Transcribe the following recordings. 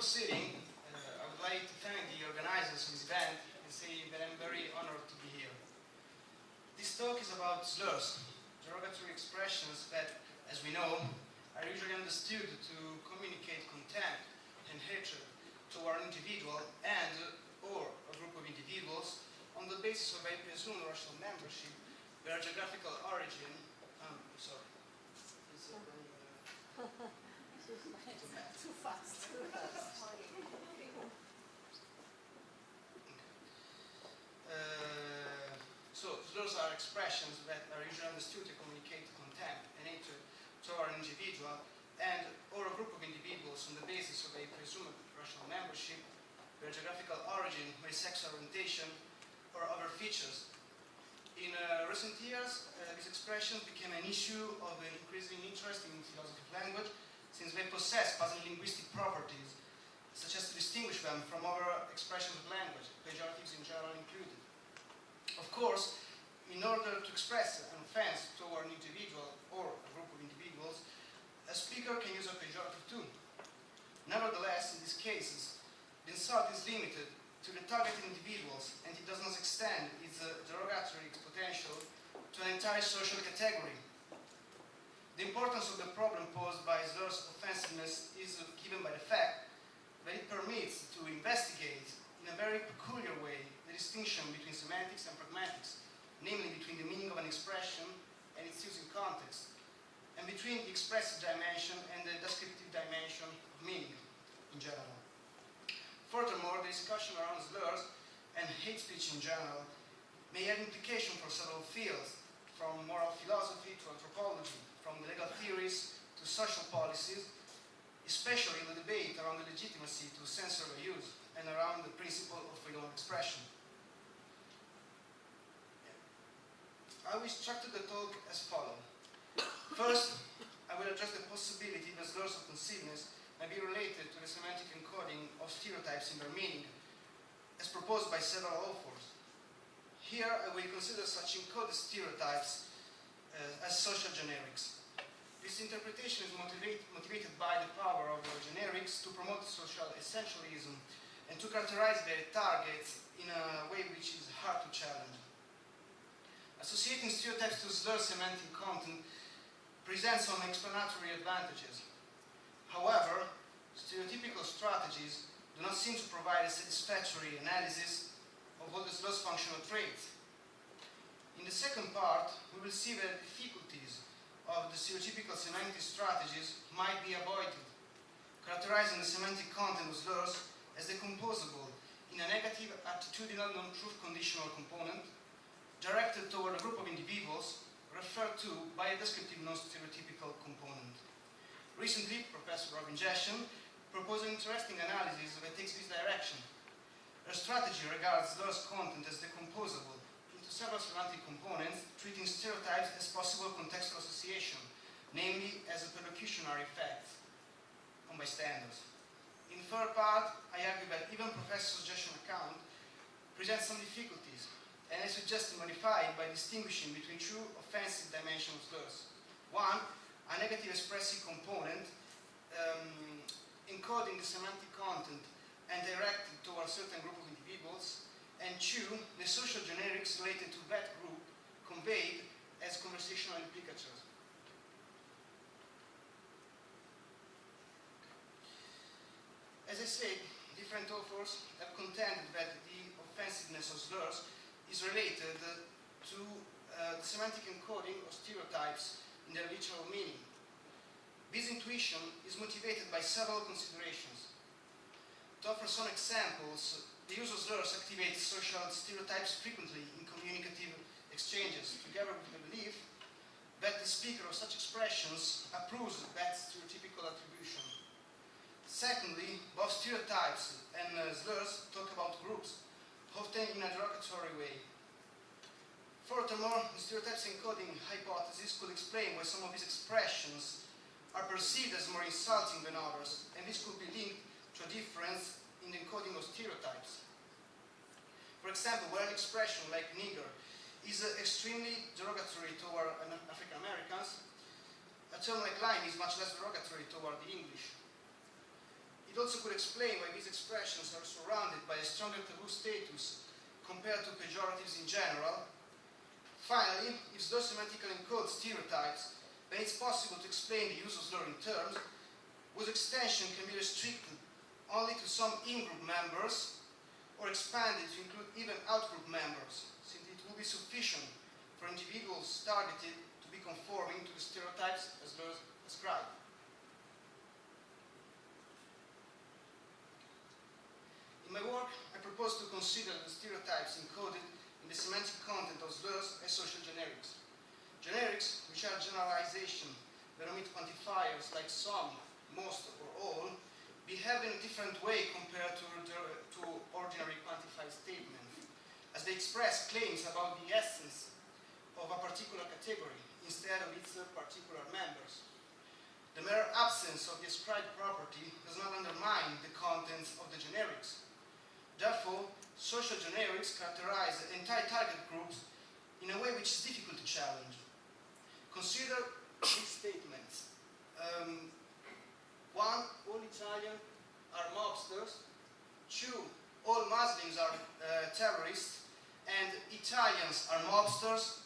proceeding, I would like to thank the organizers of this event and say that I'm very honored to be here. This talk is about slurs, derogatory expressions that, as we know, are usually understood to communicate contempt and hatred toward an individual and or a group of individuals on the basis of a presumed racial membership, their geographical origin. Sorry. Too fast. So slurs are expressions that are usually understood to communicate contempt and hatred toward an individual and or a group of individuals on the basis of a presumed racial membership, their geographical origin, their sexual orientation, or other features. In recent years, these expressions became an issue of increasing interest in philosophy of language, since they possess puzzle-linguistic properties, such as to distinguish them from other expressions of language, pejoratives in general included. Of course, in order to express an offense toward an individual or a group of individuals, a speaker can use a pejorative too. Nevertheless, in these cases, the insult is limited to the targeted individuals, and it does not extend its derogatory potential to an entire social category. The importance of the problem posed by slurs offensiveness is given by the fact that it permits to investigate in a very peculiar way the distinction between semantics and pragmatics, namely between the meaning of an expression and its use in context, and between the expressive dimension and the descriptive dimension of meaning in general. Furthermore, the discussion around slurs and hate speech in general may have implications for several fields, from moral philosophy to anthropology, from legal theories to social policies, especially in the debate around the legitimacy to censor the use and around the principle of freedom of expression. I will structure the talk as follows. First, I will address the possibility that slurs of offensiveness may be related to the semantic encoding of stereotypes in their meaning, as proposed by several authors. Here, I will consider such encoded stereotypes as social generics. This interpretation is motivated by the power of generics to promote social essentialism and to characterize their targets in a way which is hard to challenge. Associating stereotypes to slur semantic content presents some explanatory advantages. However, stereotypical strategies do not seem to provide a satisfactory analysis of all the slur's functional traits. In the second part, we will see that difficulties of the stereotypical semantic strategies might be avoided, characterizing the semantic content of slurs as decomposable in a negative attitudinal non-truth conditional component directed toward a group of individuals referred to by a descriptive non-stereotypical component. Recently, Professor Robin Jeshen proposed an interesting analysis that takes this direction. Her strategy regards slurs content as decomposable into several semantic components, treating stereotypes as possible contextual association, namely as a perlocutionary effect on bystanders. In the third part, I argue that even Professor Jeshen's account presents some difficulties, and I suggest to modify it by distinguishing between two offensive dimensions of slurs. One, a negative expressive component encoding the semantic content and directed toward a certain group of individuals, and two, the social generics related to that group conveyed as conversational implicatures. As I said, different authors have contended that the offensiveness of slurs is related to the semantic encoding of stereotypes in their literal meaning. This intuition is motivated by several considerations. To offer some examples, the use of slurs activates social stereotypes frequently in communicative exchanges, together with the belief that the speaker of such expressions approves that stereotypical attribution. Secondly, both stereotypes and slurs talk about groups, often in a derogatory way. Furthermore, the stereotypes encoding hypothesis could explain why some of these expressions are perceived as more insulting than others, and this could be linked to a difference in the encoding of stereotypes. For example, where an expression like nigger is extremely derogatory toward African Americans, a term like lime is much less derogatory toward the English. It It also could explain why these expressions are surrounded by a stronger taboo status compared to pejoratives in general. Finally, if slurs semantically encode stereotypes, then it's possible to explain the use of slurring terms whose extension can be restricted only to some in-group members or expanded to include even out-group members, since it will be sufficient for individuals targeted to be conforming to the stereotypes as slurs ascribe. In my work, I propose to consider the stereotypes encoded in the semantic content of slurs as social generics. Generics, which are generalization that omit quantifiers like some, most, or all, behave in a different way compared to ordinary quantified statements, as they express claims about the essence of a particular category instead of its particular members. The mere absence of the ascribed property does not undermine the contents of the generics. Therefore, social generics characterize entire target groups in a way which is difficult to challenge. Consider these statements. 1. All Italians are mobsters. 2. All Muslims are terrorists. And Italians are mobsters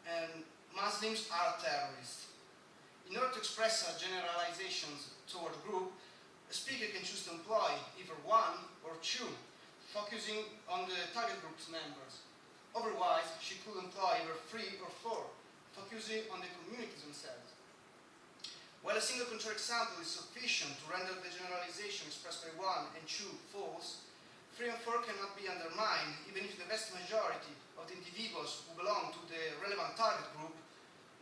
and Muslims are terrorists. In order to express such generalizations toward a group, a speaker can choose to employ either 1 or 2, focusing on the target group's members. Otherwise, she could employ either 3 or 4, focusing on the communities themselves. While a single counterexample is sufficient to render the generalization expressed by 1 and 2 false, 3 and 4 cannot be undermined even if the vast majority of the individuals who belong to the relevant target group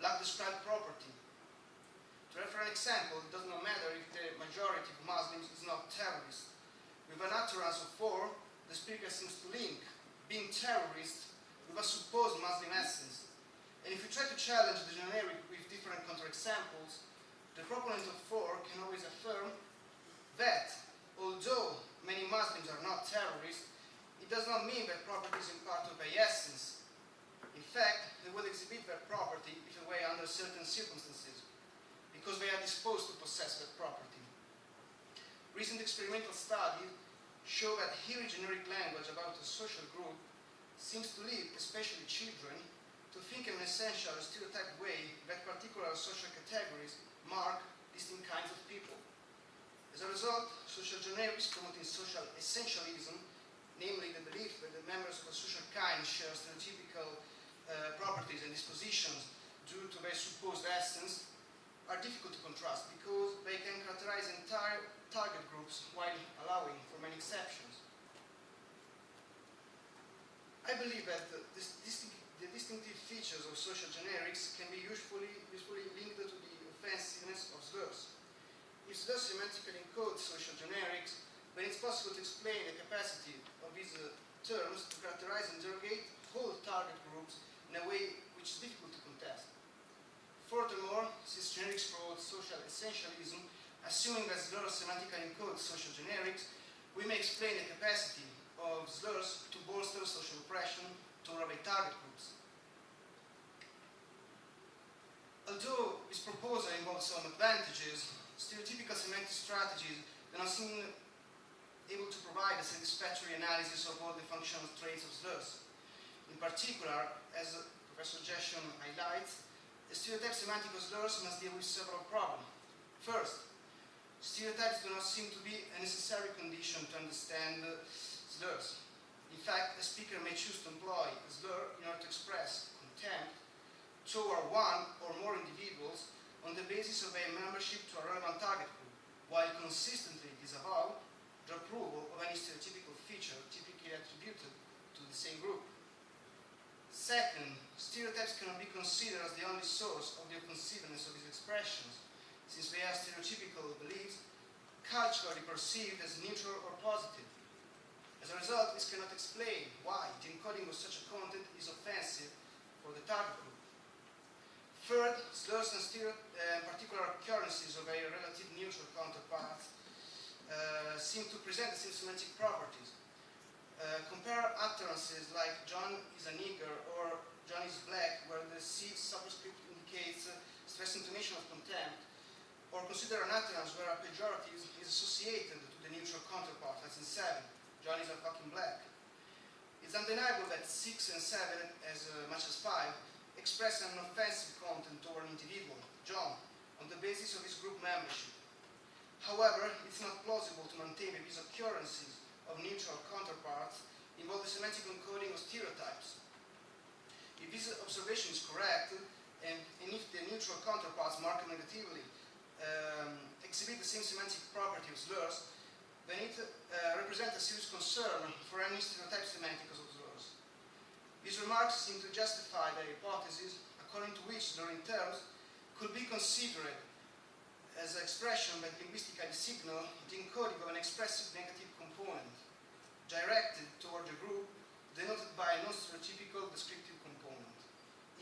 lack described property. To refer an example, it does not matter if the majority of Muslims is not terrorist. With an utterance of 4, the speaker seems to link being terrorist with a supposed Muslim essence. And if we try to challenge the generic with different counterexamples, the proponent of 4 can always affirm that, although many Muslims are not terrorists, it does not mean that property is imparted by essence. In fact, they will exhibit their property if they were under certain circumstances, because they are disposed to possess that property. Recent experimental studies show that hearing generic language about a social group seems to lead, especially children, to think in an essential stereotyped way that particular social categories mark distinct kinds of people. As a result, social generics promoting social essentialism, namely the belief that the members of a social kind share stereotypical properties and dispositions due to their supposed essence, are difficult to contrast because they can characterize entire target groups while allowing for many exceptions. I believe that the distinctive features of social generics can be usefully linked to the offensiveness of slurs. If slurs semantically encode social generics, then it's possible to explain the capacity of these terms to characterize and derogate whole target groups in a way which is difficult to contest. Furthermore, since generics promote social essentialism, assuming that slurs semantically encode social generics, we may explain the capacity of slurs to bolster social oppression toward their target groups. Although this proposal involves some advantages, stereotypical semantic strategies do not seem able to provide a satisfactory analysis of all the functional traits of slurs. In particular, as Professor Jesson highlights, a stereotype semantic of slurs must deal with several problems. First, stereotypes do not seem to be a necessary condition to understand slurs. In fact, a speaker may choose to employ a slur in order to express contempt toward 1 or more individuals on the basis of their membership to a relevant target group, while consistently disavow the approval of any stereotypical feature typically attributed to the same group. Second, stereotypes cannot be considered as the only source of the offensiveness of these expressions, since they are stereotypical beliefs culturally perceived as neutral or positive. As a result, this cannot explain why the encoding of such a content is offensive for the target group. Third, slurs and particular occurrences of a relative neutral counterparts seem to present the same semantic properties. Compare utterances like John is a nigger or John is black, where the C superscript indicates stress intonation of contempt, or consider an utterance where a pejorative is associated to the neutral counterpart, as in 7, John is a fucking black. It's undeniable that 6 and 7, as much as 5, express an offensive content toward an individual, John, on the basis of his group membership. However, it's not plausible to maintain that these occurrences of neutral counterparts involve the semantic encoding of stereotypes. If this observation is correct, and if the neutral counterparts marked negatively exhibit the same semantic property of slurs, then it represents a serious concern for any stereotype semantic of slurs. These remarks seem to justify the hypothesis according to which slurring terms could be considered as an expression that linguistically signal the encoding of an expressive negative component directed toward a group denoted by a non-stereotypical descriptive component.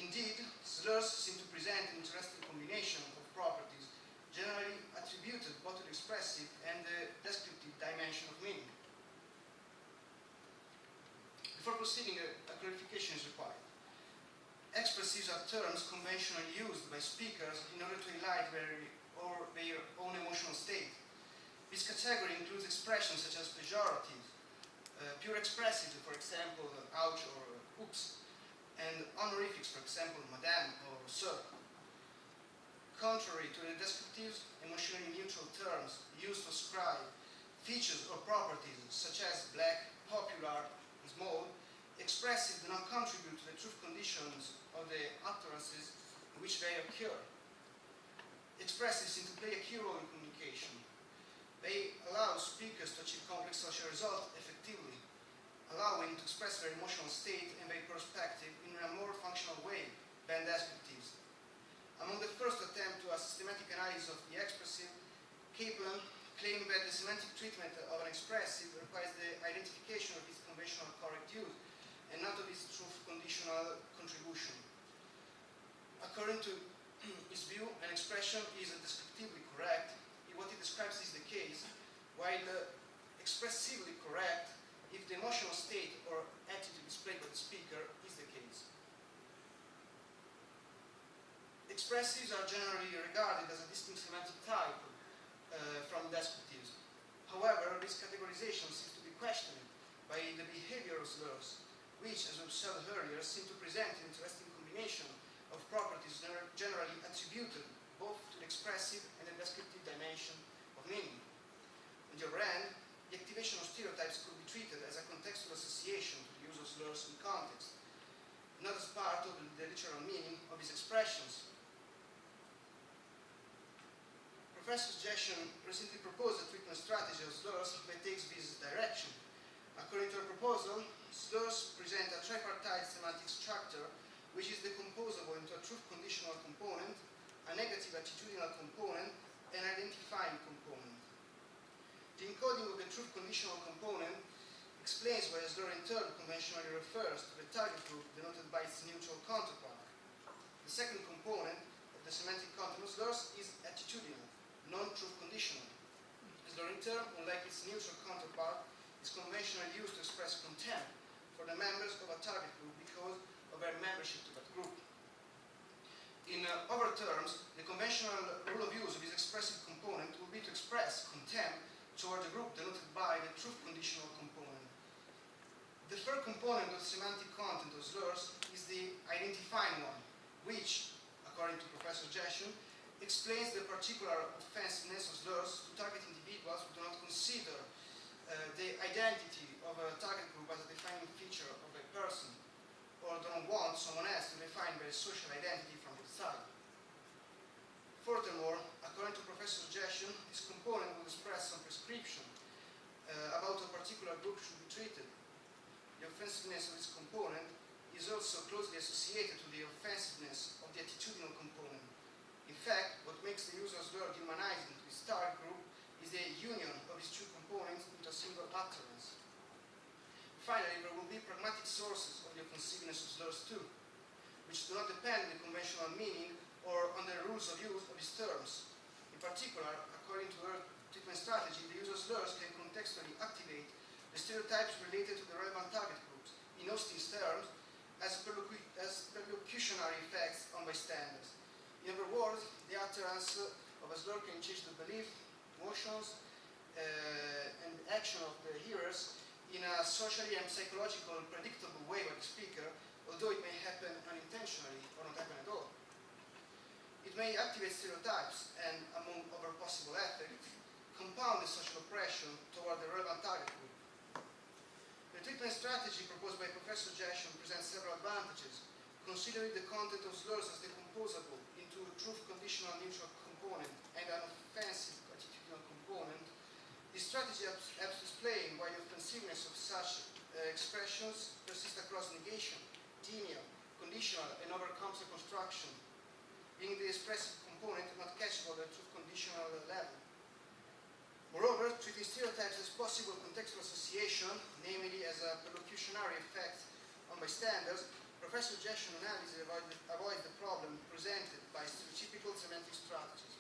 Indeed, slurs seem to present an interesting combination of properties generally attributed both to the expressive and the descriptive dimension of meaning. Before proceeding, a clarification is required. Expressives are terms conventionally used by speakers in order to highlight their own emotional state. This category includes expressions such as pejoratives, pure expressive, for example, ouch or oops, and honorifics, for example, madame or sir. Contrary to the descriptive, emotionally neutral terms used to describe features or properties such as black, popular, and small, expressive do not contribute to the truth conditions of the utterances in which they occur. Expressives seem to play a key role in communication. They allow speakers to achieve complex social results effectively, allowing to express their emotional state and their perspective in a more functional way than descriptives. Among the first attempt to a systematic analysis of the expressive, Kaplan claimed that the semantic treatment of an expressive requires the identification of its conventional correct use and not of its truth conditional contribution. According to his view, an expression is descriptively correct if what it describes is the case, while expressively correct if the emotional state or attitude displayed by the speaker is the case. Expressives are generally regarded as a distinct semantic type from descriptives. However, this categorization seems to be questioned by the behavior of slurs, which, as we observed earlier, seem to present an interesting combination of properties generally attributed both to the expressive and the descriptive dimension of meaning. On the other hand, the activation of stereotypes could be treated as a contextual association to the use of slurs in context, not as part of the literal meaning of these expressions. Professor Jeshen recently proposed a treatment strategy of slurs that takes this direction. According to her proposal, slurs present a tripartite semantic structure which is decomposable into a truth conditional component, a negative attitudinal component, and an identifying component. The encoding of the truth conditional component explains why a slur in turn conventionally refers to the target group denoted by its neutral counterpart. The second component of the semantic content of slurs is attitudinal, non-truth conditional. The slur in turn, unlike its neutral counterpart, is conventionally used to express contempt for the members of a target group because of their membership to that group. In other terms, the conventional rule of use of this expressive component will be to express contempt toward the group denoted by the truth conditional component. The third component of semantic content of slurs is the identifying one, which, according to Professor Jeshen, explains the particular offensiveness of slurs to target individuals who do not consider the identity of a target group as a defining feature of a person, or don't want someone else to define their social identity from their side. Furthermore, according to Professor Jeshen, this component will express some prescription about a particular group should be treated. The offensiveness of this component is also closely associated to the offensiveness of the attitudinal component. In fact, what makes the user's word humanizing to his target group is the union of these two components into a single utterance. Finally, there will be pragmatic sources of the offensiveness of slurs too, which do not depend on the conventional meaning or on the rules of use of these terms. In particular, according to her treatment strategy, the use of slurs can contextually activate the stereotypes related to the relevant target groups, in Austin's terms, as perlocutionary effects on bystanders. In other words, the utterance of a slur can change the belief, emotions, and action of the hearers in a socially and psychological predictable way by the speaker, although it may happen unintentionally or not happen at all. It may activate stereotypes and, among other possible effects, compound the social oppression toward the relevant target group. The treatment strategy proposed by Professor Jason presents several advantages. Considering the content of slurs as decomposable into a truth conditional neutral component and an offensive attitudinal component, this strategy helps to explain why the offensiveness of such expressions persist across negation, denial, conditional, and overcomes the construction, being the expressive component not catchable at truth conditional level. Moreover, treating stereotypes as possible contextual association, namely as a perlocutionary effect on bystanders, Professor Jason's analysis avoids the problem presented by stereotypical semantic strategies.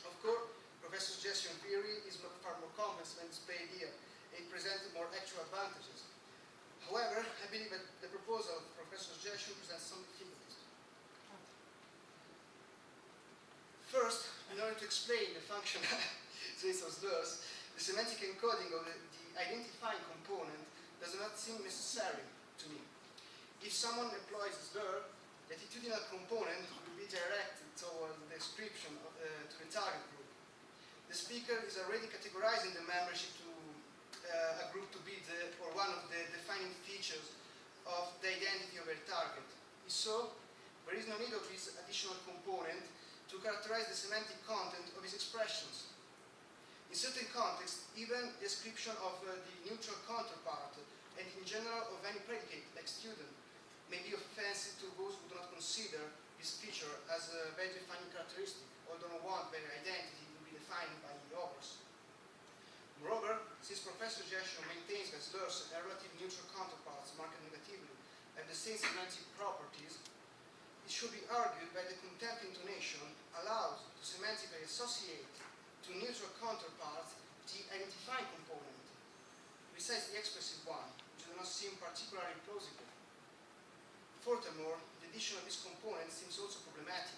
Of course, Professor Jason's theory is far more complex than displayed here. It presents more actual advantages. However, I believe that the proposal of Professor Jason presents some difficulties. First, in order to explain the functional traits of slurs, the semantic encoding of the identifying component does not seem necessary to me. If someone employs a slur, the attitudinal component will be directed toward the description to the target group. The speaker is already categorizing the membership to a group to be or one of the defining features of the identity of their target. If so, there is no need of this additional component to characterize the semantic content of his expressions. In certain contexts, even description of the neutral counterpart and in general of any predicate like student may be offensive to those who do not consider this feature as a very defining characteristic or do not want their identity to be defined by the others. Moreover, since Professor Jason maintains that slurs and relative neutral counterparts marked negatively have the same semantic properties, it should be argued that the content intonation allows to semantically associate to neutral counterparts the identifying component, besides the expressive one, which does not seem particularly plausible. Furthermore, the addition of this component seems also problematic.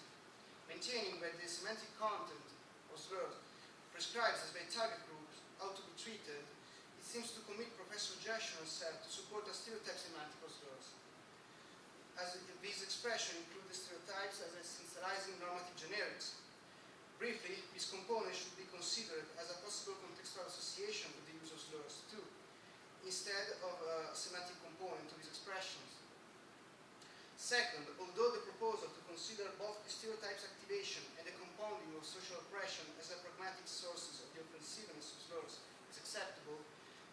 Maintaining that the semantic content of slurs prescribes as their target groups how to be treated, it seems to commit Professor Jason himself to support a stereotype semantic of slurs. As these expressions include the stereotypes as essentializing normative generics. Briefly, this component should be considered as a possible contextual association with the use of slurs too, instead of a semantic component of these expressions. Second, although the proposal to consider both the stereotypes activation and the compounding of social oppression as a pragmatic sources of the offensiveness of slurs is acceptable,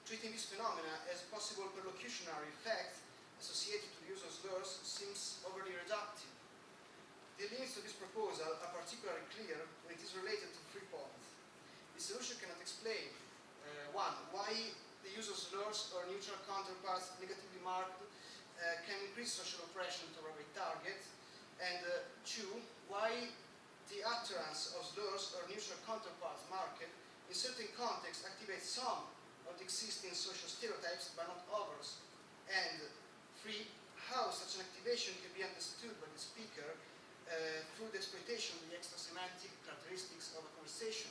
treating this phenomena as possible perlocutionary effects associated to the use of slurs seems overly reductive. The limits of this proposal are particularly clear when it is related to 3 points. The solution cannot explain, 1, why the use of slurs or neutral counterparts negatively marked can increase social oppression toward a target, and 2, why the utterance of slurs or neutral counterparts marked in certain contexts activates some of the existing social stereotypes but not others, and 3, how such an activation can be understood by the speaker through the exploitation of the extra semantic characteristics of a conversation.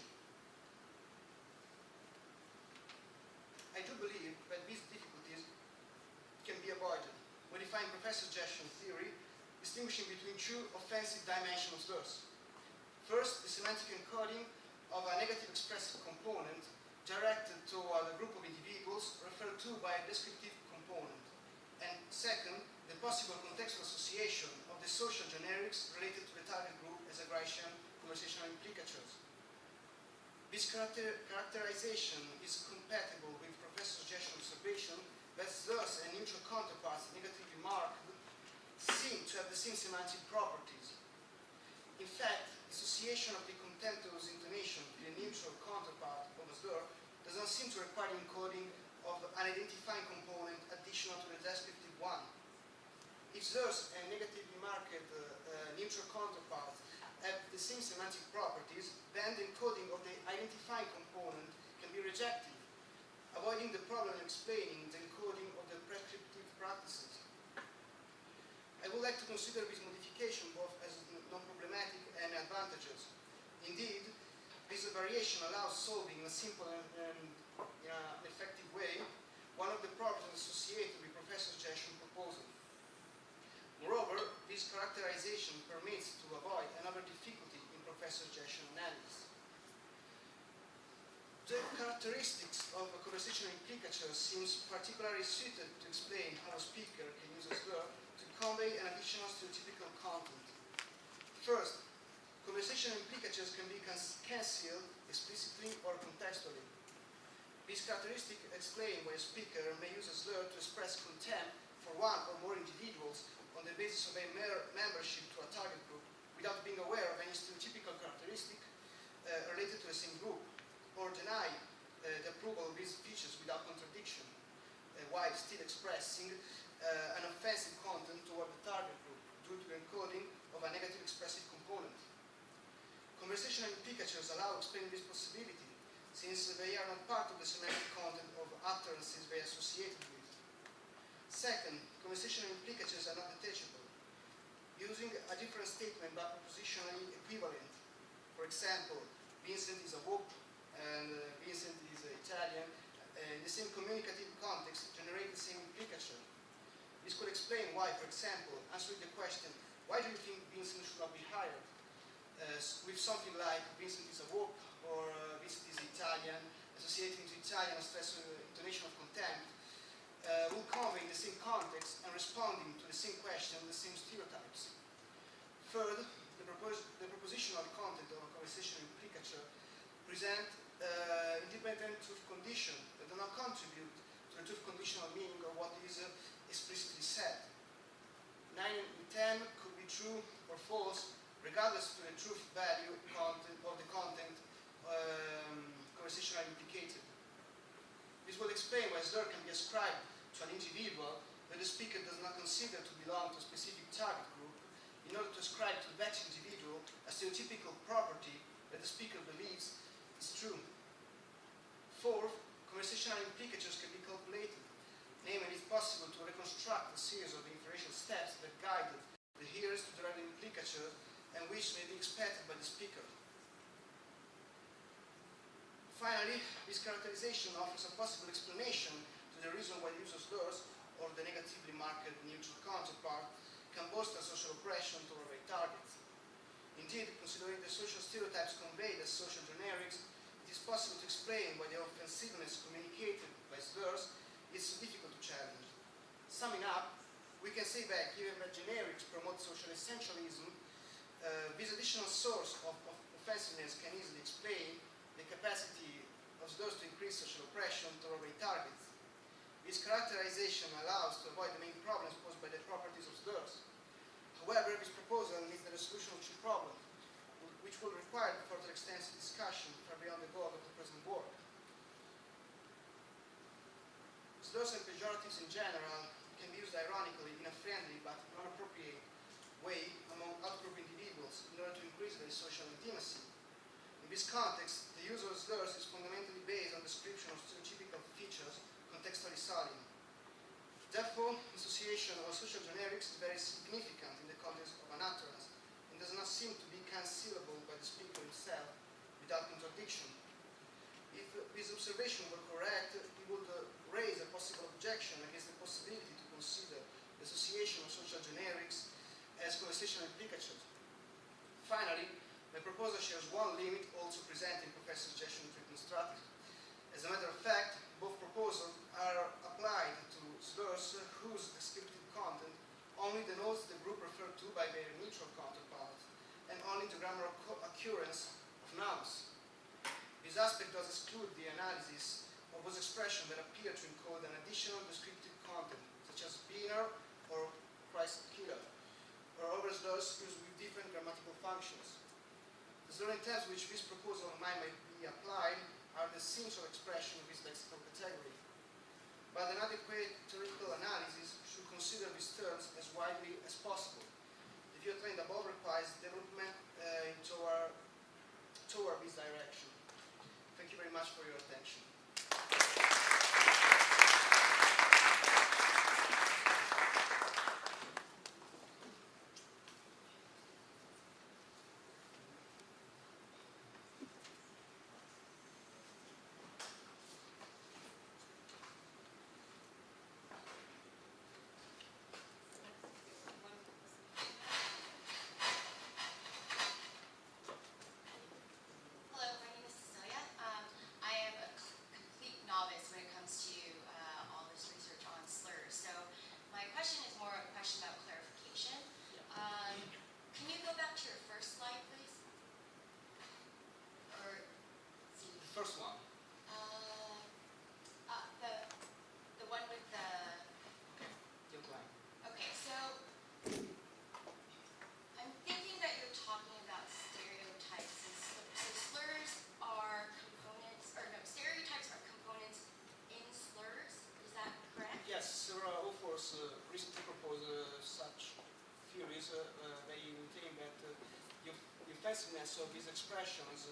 I do believe that these difficulties can be avoided, modifying Professor Jason's theory, distinguishing between 2 offensive dimensions of slurs. First, the semantic encoding of a negative expressive component directed toward a group of individuals referred to by a descriptive component. And second, the possible contextual association of the social generics related to the target group as Agrarian conversational implicatures. This characterization is compatible with Professor Jason's observation that slurs and neutral counterparts negatively marked seem to have the same semantic properties. In fact, the association of the contentous intonation with a neutral counterpart of a slur does not seem to require encoding of an identifying component additional to the descriptive one. If slurs and negatively marked neutral counterparts have the same semantic properties, then the encoding of the identifying component can be rejected, avoiding the problem explaining the encoding of the prescriptive practices. I would like to consider this modification both as non-problematic and advantageous. Indeed, This variation allows solving in a simple and effective way one of the problems associated with Professor Jeshon's proposal. Moreover, this characterization permits to avoid another difficulty in Professor Jeshon's analysis. The characteristics of a conversational implicature seems particularly suited to explain how a speaker can use a slur to convey an additional stereotypical content. First, conversational implicatures can be cancelled explicitly or contextually. This characteristic explains why a speaker may use a slur to express contempt for one or more individuals on the basis of a mere membership to a target group without being aware of any stereotypical characteristic related to the same group, or deny the approval of these features without contradiction, while still expressing an offensive content toward the target group due to the encoding of a negative expressive component. Conversational implicatures allow explaining this possibility, since they are not part of the semantic content of utterances they are associated with. Second, conversational implicatures are not detachable, using a different statement but propositionally equivalent. For example, Vincent is a whoop, and Vincent is Italian, in the same communicative context generate the same implicature. This could explain why, for example, answering the question, why do you think Vincent should not be hired? With something like Vincent is a whoop, or Vincent is Italian, associating to Italian a stress intonation of contempt, will convey the same context and responding to the same question, the same stereotypes. Third, the propositional content of a conversational implicature present independent truth condition that do not contribute to the truth conditional meaning of what is explicitly said. 9 and 10 could be true or false regardless of the truth value content of the content conversationally implicated. This will explain why slur can be ascribed to an individual that the speaker does not consider to belong to a specific target group in order to ascribe to that individual a stereotypical property that the speaker believes is true. Fourth, conversational implicatures can be calculated. Namely, it's possible to reconstruct a series of inferential steps that guided the hearers to derive the implicature and which may be expected by the speaker. Finally, this characterization offers a possible explanation to the reason why the use of slurs or the negatively marked neutral counterpart can bolster social oppression toward their targets. Indeed, considering the social stereotypes conveyed as social generics, it is possible to explain why the offensiveness communicated by slurs is so difficult to challenge. Summing up, we can say that given that generics promote social essentialism, this additional source of offensiveness can easily explain the capacity of slurs to increase social oppression toward their targets. This characterization allows to avoid the main problems posed by the properties of slurs. However, this proposal needs the resolution of two problems, which will require further extensive discussion far beyond the goal of the present work. Slurs and pejoratives in general can be used ironically in a friendly but non-appropriate way among outgroup individuals in order to increase their social intimacy. In this context, the use of slurs is fundamentally based on description of stereotypical features contextually solid. Therefore, association of social generics is very significant in the context of an utterance and does not seem to be cancelable by the speaker himself without contradiction. If this observation were correct, it would raise a possible objection against the possibility to consider the association of social generics as conversational implicatures. Finally, my proposal shares one limit also present in Professor Jeshon's treatment strategy. As a matter of fact, both proposals are applied to slurs whose descriptive content only denotes the group referred to by their neutral counterpart, and only the grammar occurrence of nouns. This aspect does exclude the analysis of those expressions that appear to encode an additional descriptive content, such as beaner or Christ killer, or other slurs used with different grammatical functions. The slurring terms which this proposal might be applied are the essential expression of this lexical category. But an adequate theoretical analysis should consider these terms as widely as possible. The view trained above requires development toward this direction. Thank you very much for your attention. offensiveness of these expressions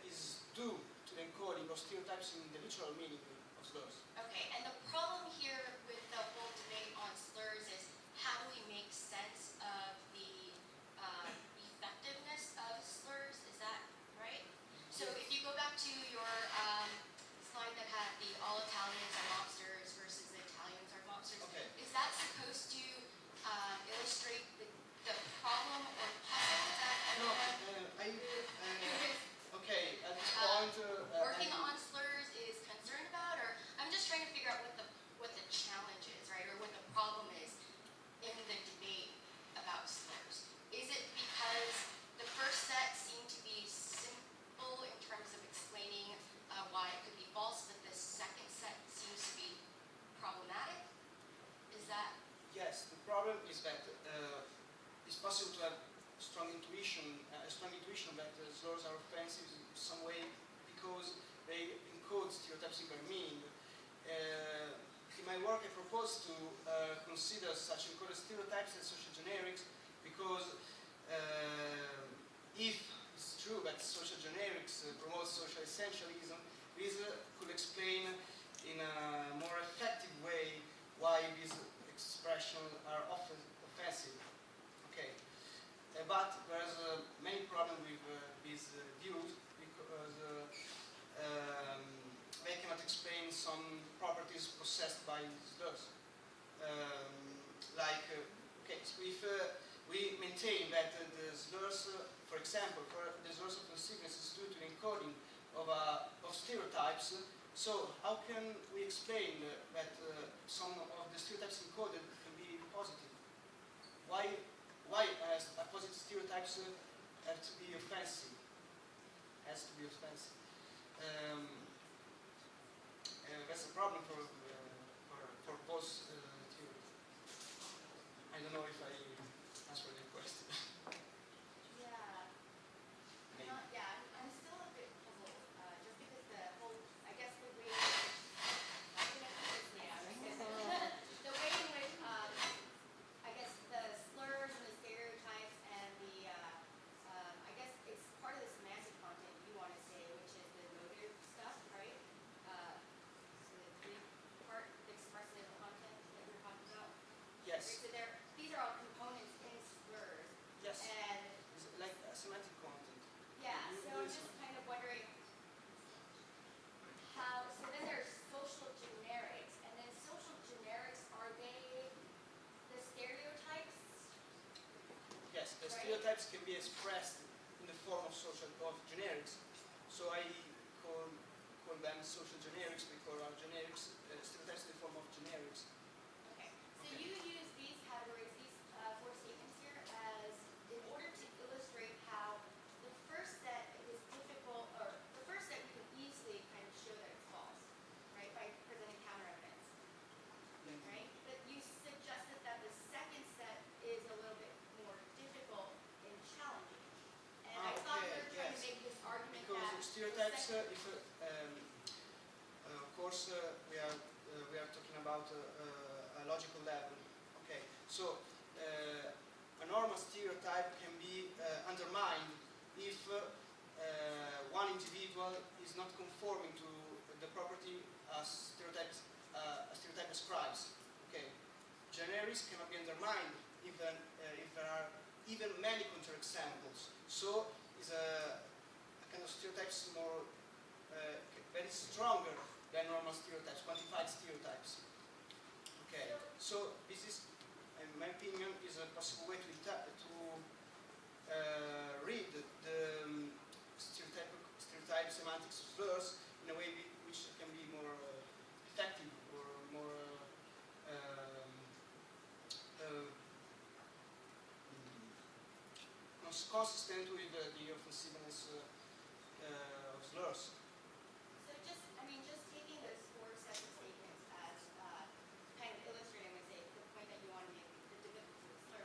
is due to the encoding of stereotypes in the literal meaning of slurs. Okay, and the problem here with the whole debate on slurs is how do we make sense of the effectiveness of slurs? Is that right? So if you go back to your slide that had the all Italians are mobsters versus the Italians are mobsters, Okay. is that supposed to illustrate the problem or puzzle that No, okay, at this point... working on slurs is concerned about, or I'm just trying to figure out what the challenge is, right, or what the problem is in the debate about slurs. Is it because the first set seemed to be simple in terms of explaining why it could be false, but the second set seems to be problematic? Is that... Yes, the problem is that it's possible to have a strong intuition that slurs are offensive in some way because they encode stereotypes in their meaning. In my work, I propose to consider such encoded stereotypes as social generics because if it's true that social generics promote social essentialism, this could explain in a more effective way why these expressions are often offensive. Okay, but there's many problems with these views because they cannot explain some properties possessed by slurs. Okay, so if we maintain that the slurs, for example, for the slurs of offensiveness is due to the encoding of stereotypes, so how can we explain that some of the stereotypes encoded can be positive? Why positive stereotypes have to be offensive? Has to be offensive. That's a problem for both theories. I don't know if I answered the question. Yeah. Maybe. I'm still a bit puzzled, just because the whole, I guess the way, the way in which, I guess the slurs and the stereotypes and the, I guess it's part of the semantic content you want to say, which is the motive stuff, right? So the three-part expressive content that we're talking about. Yes. Right, so these are all components in slurs. Yes. And It's like a semantic content. yeah, so I'm just kind of wondering how, so then there's social generics, and then social generics, are they the stereotypes? Yes, the Right. stereotypes can be expressed in the form of generics. So I call them social generics. We call our generics stereotypes in the form of generics. Okay, so you use these categories, these four statements here, as in order to illustrate how the first set is difficult, or the first set we can easily kind of show that it's false, right, by presenting counter evidence, right? But you suggested that the second set is a little bit more difficult and challenging. And I thought you were trying to make this argument Because that stereotypes, the second, of course, we are talking about a logical level. Okay, so a normal stereotype can be undermined if one individual is not conforming to the property a stereotype describes. Okay, generics cannot be undermined if there are even many counterexamples. So is a kind of stereotypes more very stronger than normal stereotypes, quantified stereotypes. Okay, so this is, in my opinion, is a possible way to read the stereotype semantics of slurs in a way which can be more effective or more consistent with the offensiveness of slurs. so just, I mean, just taking those four sets of statements as kind of illustrating, I say, the point that you want to make, the difficulty of slur.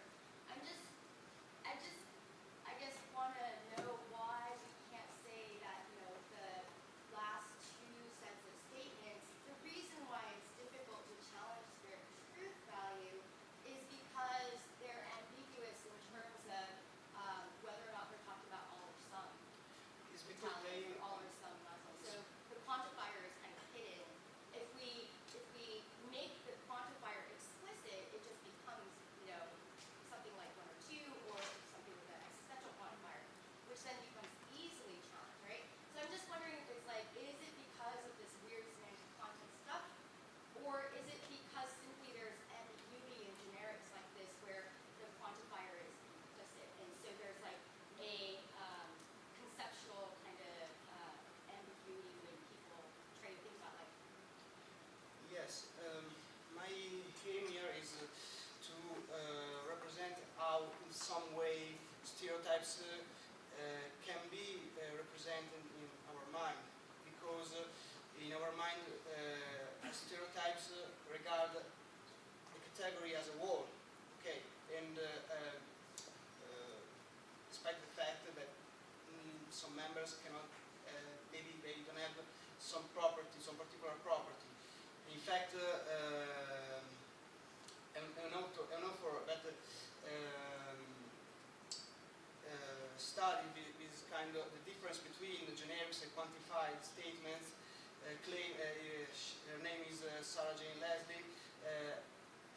I guess, want to know why we can't say that, you know, the last two sets of statements, the reason why it's difficult to challenge their truth value is because they're ambiguous in terms of whether or not they're talking about stereotypes can be represented in our mind, because in our mind stereotypes regard the category as a whole, okay, and despite the fact that some members cannot, maybe they don't have some property, some particular property. In fact, an author that studied this kind of the difference between the generics and quantified statements. Her name is Sarah Jane Leslie.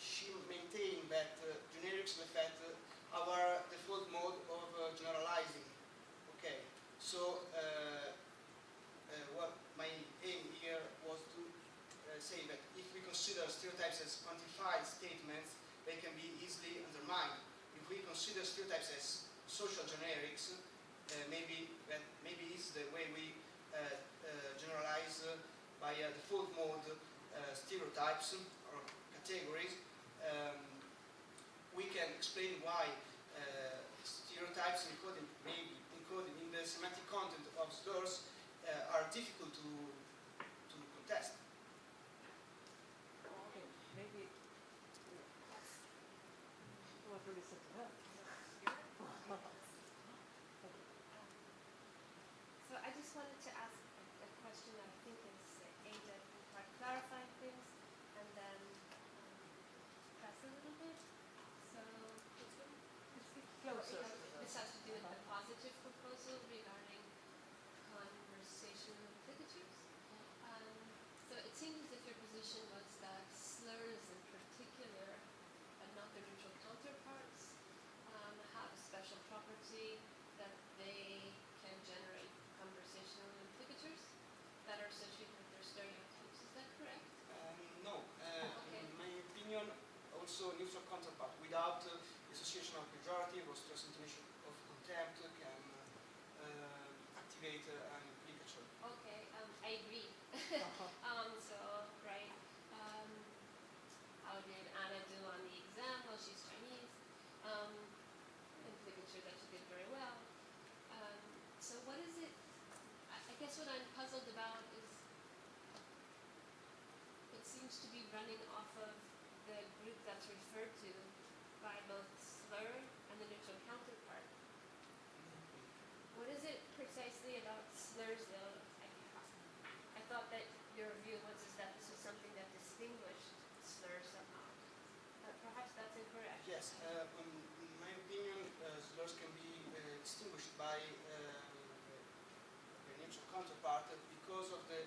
She maintained that generics reflect our default mode of generalizing. Okay, so what my aim here was to say that if we consider stereotypes as quantified statements, they can be easily undermined. If we consider stereotypes as social generics, maybe is the way we generalize by default mode stereotypes or categories. We can explain why stereotypes encoded in the semantic content of slurs are difficult to contest. Okay, maybe. What will you say to that? So I just wanted to ask a question that I think is aimed at clarifying things and then press a little bit. So Closer. this has to do with the positive proposal regarding conversational ligatures. So it seems as if your position was that slurs in particular, but not their neutral counterparts, have a special property that they can generate conversational ligatures that are associated with their stereotypes. Is that correct? No. Okay. In my opinion, also neutral counterpart without association of pejorative or stress intonation of contempt can activate an ligature. Okay, I agree. So, right, how did Anna do on the exam? Well, she's Chinese. And ligature that she did very well. So what is it, I guess what I'm puzzled about is it seems to be running off of the group that's referred to by both slur and the neutral counterpart. What is it precisely about slurs though? I thought that your view was that this was something that distinguished slurs somehow. But perhaps that's incorrect. Yes, in my opinion, slurs can be distinguished by the neutral counterpart because of the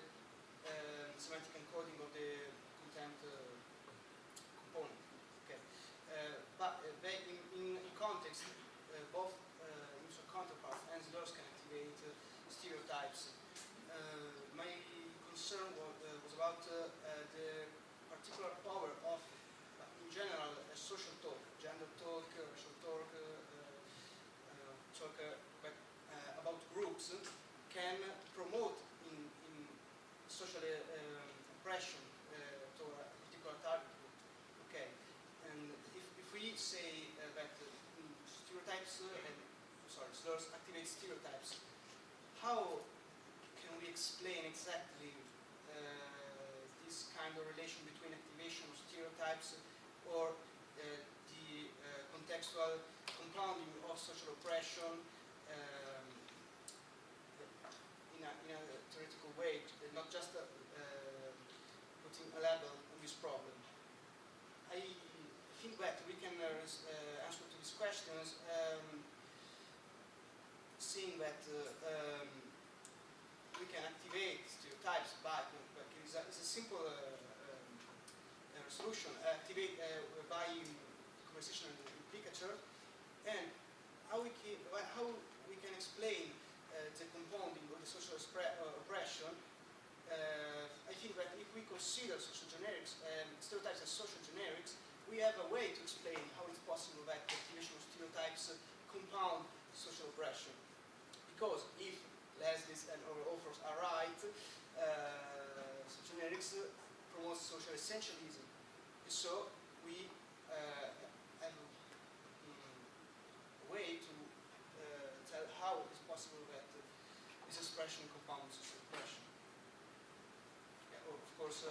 semantic encoding of the contempt component. Okay, but in context, both neutral counterparts and slurs can activate stereotypes. My concern was about the particular power of, in general, social talk, gender talk, racial talk, but about groups can promote in social oppression to a particular target group. Okay, and if we say that slurs activate stereotypes, how can we explain exactly this kind of relation between activation of stereotypes or the contextual compounding of social oppression in a theoretical way, not just putting a label on this problem? I think that we can answer to these questions seeing that we can activate stereotypes by it's a simple resolution. Activate by conversational implicature, and how we can explain the compounding of the social oppression. I think that if we consider social generics and stereotypes as social generics, we have a way to explain how it's possible that the activation of stereotypes compound social oppression. Because if Leslie's and our authors are right, generics promotes social essentialism. So we have a way to expression components of the expression. Yeah, of course,